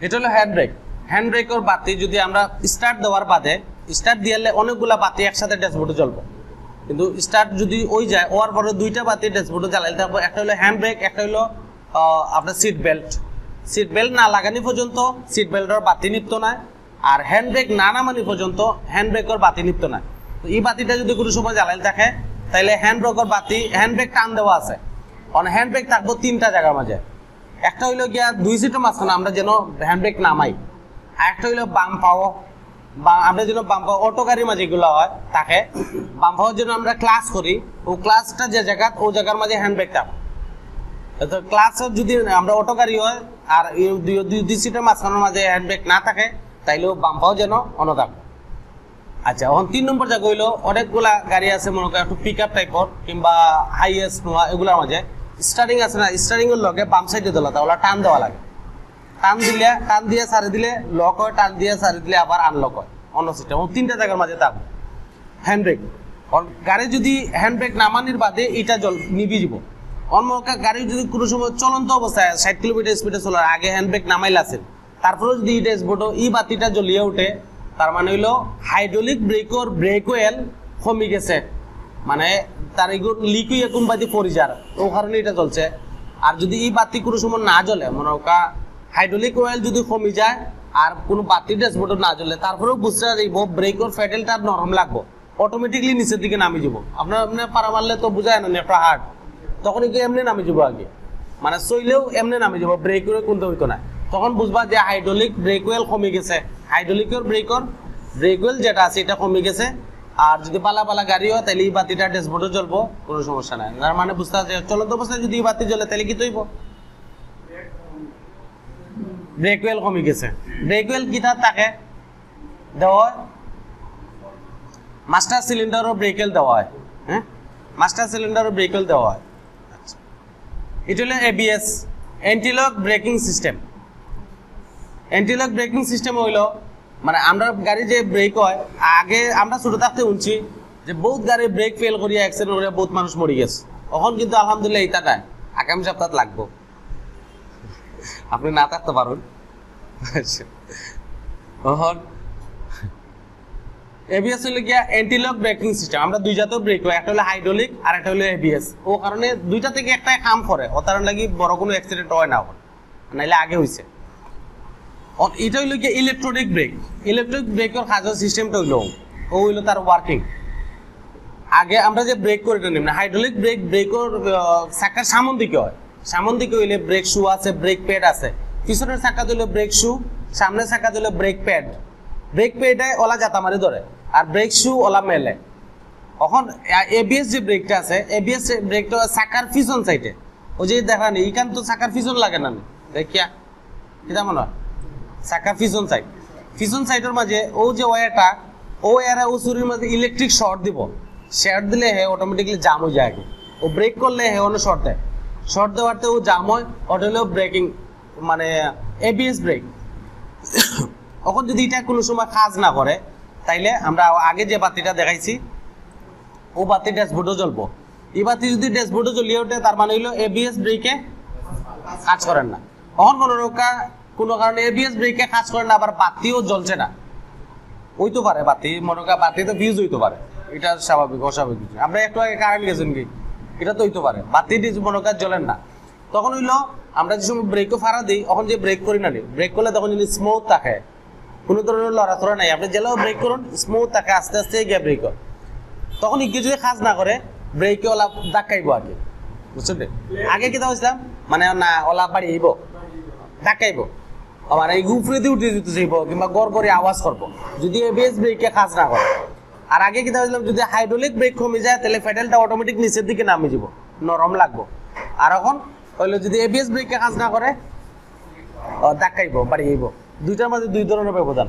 এটা হলো হ্যান্ড ব্রেকের বাতি যদি আমরা স্টার্ট দেওয়ার বাদে স্টার্ট দিলে অনেকগুলা বাতি একসাথে ড্যাশবোর্ডে জ্বলবে, কিন্তু স্টার্ট যদি ওই যায় ওর পরে দুইটা বাতি ড্যাশবোর্ডে জ্বালাইতে থাকবো। একটা হলো হ্যান্ড ব্রেক, একটা হলো আপনার সিট বেল্ট না লাগানি পর্যন্ত সিট বেল্টের বাতি নিত্য না, আর হ্যান্ড ব্রেক না নামানি পর্যন্ত হ্যান্ড ব্রেকের বাতি নিত্য না। তো এই বাতিটা যদি কোনো সময় জ্বালাইতে থাকে তাহলে হ্যান্ড ব্রেক টান দেওয়া আছে, হ্যান্ড ব্রেক থাকবো তিনটা জায়গার মাঝে। একটা হইলো গিয়া 2 সিটের মাঝখানে আমরা যেন হ্যান্ড ব্রেক নামাই, আর একটা হইলো বাম পাও বা আমরা যেন বাম পাও অটো গাড়ির মাঝে এগুলো হয় তাকে বাম পাওয়ার জন্য আমরা ক্লাস করি, ও ক্লাসটা যে জায়গা ও জায়গার মাঝে হ্যান্ড ব্রেক থাকবে। তো ক্লাসের যদি আমরা অটো গাড়ি হয় আর দুই সিটের মাঝখানের মাঝে হ্যান্ড ব্রেক না থাকে তাইলেও বাম পাও যেন অন থাকবে। আচ্ছা, এখন 3 নম্বর জায়গা হইলো অনেকগুলা গাড়ি আছে মনে করেন একটু পিক আপ টাইপর কিংবা হাইয়েস্ট নোয়া এগুলোর মাঝে স্টারিং আছে না, স্টারিং এর লগে বাম সাইডে দোলা ওগুলা টান দেওয়া লাগে। টান দিয়ে সারি দিলে লক হয়, টান দিয়ে সারি দিলে আবার আনলক হয় অন্য সিস্টেম। ও 3টা জায়গার মাঝে থাকবে হ্যান্ড ব্রেক। গাড়ি যদি হ্যান্ড ব্রেক নামানির বাদে এটা নিবি যাব, অন্য গাড়ি যদি কোনো সময় চলন্ত অবস্থায় 60 কিলোমিটার স্পিডে চলার আগে হ্যান্ড ব্রেক নামাইলে আছে, তারপরেও যদি এই ড্যাশবোর্ডে এই বাতিটা জ্বলিয়ে ওঠে তার মানে হইলো হাইড্রোলিক ব্রেকর ব্রেক ওয়েল কমে গেছে, মানে তার এগুলো লিক হয়ে কোন বাতি পড়ে যার ও কারণে এটা চলছে। আর যদি এই বাতি কোনো সময় না জ্বলে মনে হাইড্রোলিক অয়েল যদি কমে যায় আর কোনো বাতি ড্যাশবোর্ডে না জ্বলে তারপরেও বুঝতে পারব ব্রেকর ফেডেলটা নরম লাগবো, অটোমেটিকলি নিচের দিকে নামে যাব। আপনার পারা মারলে তো বুঝায় না একটা হার্ড, তখন এমনি নামে যাব আগে, মানে চইলেও এমনি নামে যাব, ব্রেকরে কোনটা হইতো না। তখন বুঝবা যে হাইড্রোলিক ব্রেক ওয়েল কমে গেছে, হাইড্রোলিকের ব্রেক ওয়েল যেটা আছে এটা কমে গেছে। আর যদি পালা গাড়ি হয় তাহলে এই বাতিটা ড্যাশবোর্ডে জ্বলবো, কোনো সমস্যা নাই। তার মানে বুঝতে হবে চলন্ত অবস্থায় যদি এই বাতি জ্বলে তাহলে কি তৈব ব্রেক ওয়েল কমে গেছে। ব্রেক ওয়েল কি থাকে দেওয়া হয় মাস্টার সিলিন্ডারও ব্রেক ওয়েল দেওয়া হয়, হ্যাঁ মাস্টার সিলিন্ডারও ব্রেক ওয়েল দেওয়া হয়। আচ্ছা, এটা হলো ABS anti-lock braking system. Anti-lock braking system হইলো মানে আমরা গাড়ি যে ব্রেক হয় আগে আমরা ছোট থাকতে শুনছি যে বহুত গাড়ি ব্রেক ফেল করিয়া অ্যাক্সিডেন্ট করিয়া বহুত মানুষ মরে গেছে। এখন কিন্তু আলহামদুলিল্লাহ এটা নাই, আগামী সপ্তাহ লাগবো, আপনি না থাকতে পারুন। এখন এবিএস হলো গিয়া অ্যান্টিলক ব্রেকিং সিস্টেম। আমরা দুই জাতের ব্রেক হয়, একটা হলো হাইড্রোলিক আর একটা হলো এবিএস। ও কারণে দুইটা থেকে একটা কাম করে, ও তার লাগি বড় কোনো অ্যাক্সিডেন্ট হয় না, নাইলে আগে হয়েছে। এটা হইলো গিয়ে ইলেকট্রনিক ব্রেকের কাজের সিস্টেমটা হইলো তার ওয়ার্কিং। আগে আমরা যে ব্রেক করে নিই না হাইড্রোলিক ব্রেকের চাকার সামন দিকে হয়, সামন দিকে হইলে ব্রেক শু আছে, ব্রেক প্যাড আছে। পিছনের চাকা দিলে ব্রেক শু, সামনের চাকা দিলে ব্রেক প্যাড। ব্রেক প্যাডে ওলা জাতা মারি ধরে আর ব্রেক শু ওলা মেলে। এখন এবিএস যে ব্রেকটা আছে, এবিএস ব্রেকটা চাকার পিছন সাইডে, ওই যে দেখা নেই এখান তো চাকার পিছন লাগে না দেখিয়া কিটা মনে হয় চাকার পিছন সাইডের মাঝে ও যে ওয়ারটা ও ওয়ারে ও শরীরের মাঝে ইলেকট্রিক শর্ট দিব, শর্ট দিলে হে অটোমেটিকলি জাম হয়ে যায়। আগে ও ব্রেক করলে হে অন্য শর্ট দেয়, শর্ট দেওয়াতে ও জাম হয়, ওটা হলো ব্রেকিং মানে এবিএস ব্রেক। এখন যদি এটা কোনো সময় কাজ না করে তাইলে আমরা আগে যে বাতিটা দেখাইছি ও বাতি ড্যাশবোর্ডে জ্বলবো। এই বাতি যদি ড্যাশবোর্ডে জ্বলিয়ে ওঠে তার মানে হইলো এবিএস ব্রেকে কাজ করেন না। তখন কোনো কারণে এবিএস ব্রেকে কাজ করে না, আবার বাতিও জ্বলছে না, হইতে পারে বাতি মনে করেন বাতি তো ফিউজ হইতে পারে, এটা স্বাভাবিক অস্বাভাবিক। আমরা একটু আগে কারেন্ট গেছেন কি এটা তো হইতে পারে, বাতি মনে করেন জ্বলেন না। তখন হইলো আমরা যে সময় ব্রেকও ফাড়া দিই, এখন যে ব্রেক করি না ব্রেক করলে তখন যদি স্মুথ থাকে, কোনো ধরনের লড়াচড়া নাই, আপনি জেলাও ব্রেক করুন স্মুথ থাকে, আস্তে আস্তে গিয়ে ব্রেক হয়। তখন ইকে যদি কাজ না করে ব্রেকে ওলা ধাক্কাইব আগে, বুঝছেন? আগে কি হয়েছিলাম মানে না ওলা বাড়ি আইব ধাক্কাইব, আমার এই গুফরে দিয়ে উঠে যেতে চাইব কিংবা গড় করে আওয়াজ করবো যদি এবিএস ব্রেকে কাজ না করে। আর আগে কি হয়েছিলাম যদি হাইড্রোলিক ব্রেক কমে যায় তাহলে প্যাডেলটা অটোমেটিক নিচের দিকে নামে যাব, নরম লাগবো। আর এখন হইলো যদি এবিএস ব্রেকে কাজ না করে ধাক্কাইব বাড়ি আইব। দুইটার মাঝে দুই ধরনের ব্যবধান।